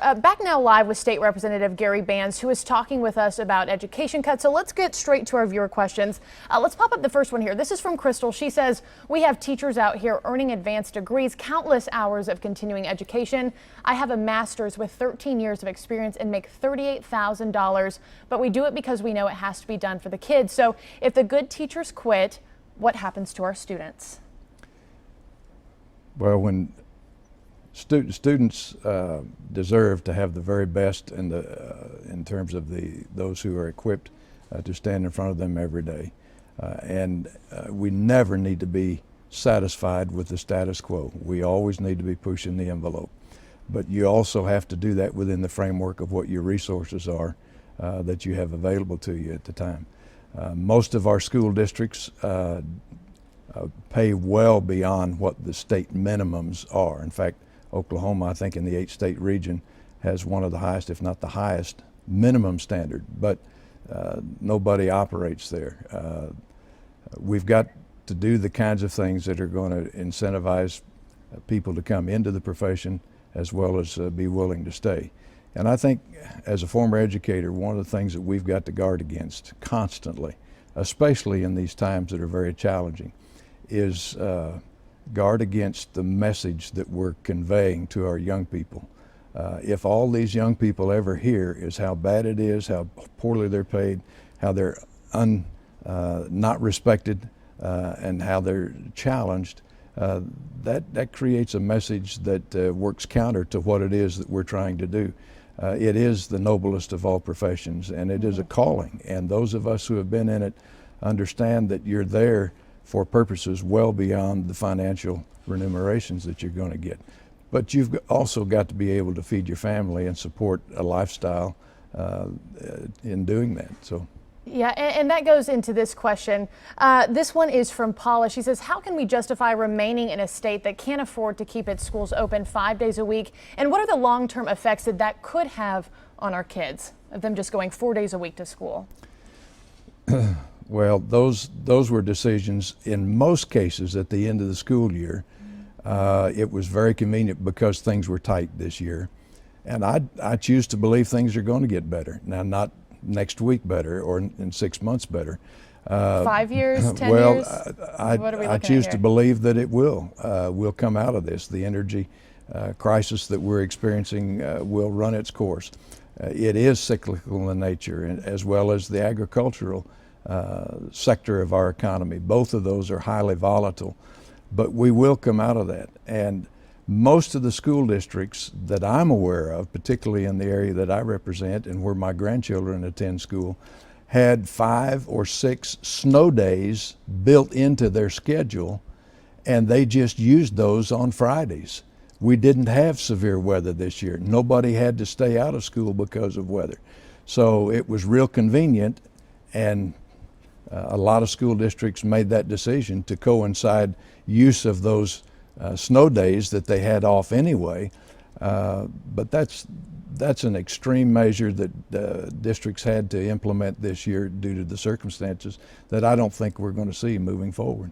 Back now live with State Representative Gary Bans, who is talking with us about education cuts. So let's get straight to our viewer questions. Let's pop up the first one here. This is from Crystal. She says, we have teachers out here earning advanced degrees, countless hours of continuing education. I have a master's with 13 years of experience and make $38,000, but we do it because we know it has to be done for the kids. So if the good teachers quit, what happens to our students? Well, when students deserve to have the very best in terms of those who are equipped to stand in front of them every day. We never need to be satisfied with the status quo. We always need to be pushing the envelope. But you also have to do that within the framework of what your resources are that you have available to you at the time. Most of our school districts pay well beyond what the state minimums are. In fact, Oklahoma, I think in the 8-state region, has one of the highest, if not the highest, minimum standard, but nobody operates there. We've got to do the kinds of things that are going to incentivize people to come into the profession as well as be willing to stay. And I think as a former educator, one of the things that we've got to guard against constantly, especially in these times that are very challenging, is guard against the message that we're conveying to our young people. If all these young people ever hear is how bad it is, how poorly they're paid, how they're not respected, and how they're challenged, that creates a message that works counter to what it is that we're trying to do. It is the noblest of all professions, and it is a calling, and those of us who have been in it understand that you're there for purposes well beyond the financial remunerations that you're going to get. But you've also got to be able to feed your family and support a lifestyle in doing that. So. Yeah, and that goes into this question. This one is from Paula. She says, how can we justify remaining in a state that can't afford to keep its schools open 5 days a week? And what are the long-term effects that could have on our kids, of them just going 4 days a week to school? Well, those were decisions in most cases at the end of the school year. It was very convenient because things were tight this year. And I choose to believe things are going to get better. Now, not next week better or in 6 months better. 5 years, 10 well, years? I choose to believe that it will. We'll come out of this. The energy crisis that we're experiencing will run its course. It is cyclical in nature, as well as the agricultural sector of our economy. Both of those are highly volatile, but we will come out of that. And most of the school districts that I'm aware of, particularly in the area that I represent and where my grandchildren attend school, had 5 or 6 snow days built into their schedule, and they just used those on Fridays. We didn't have severe weather this year. Nobody had to stay out of school because of weather. So it was real convenient, and a lot of school districts made that decision to coincide use of those snow days that they had off anyway. But that's an extreme measure that districts had to implement this year due to the circumstances that I don't think we're going to see moving forward.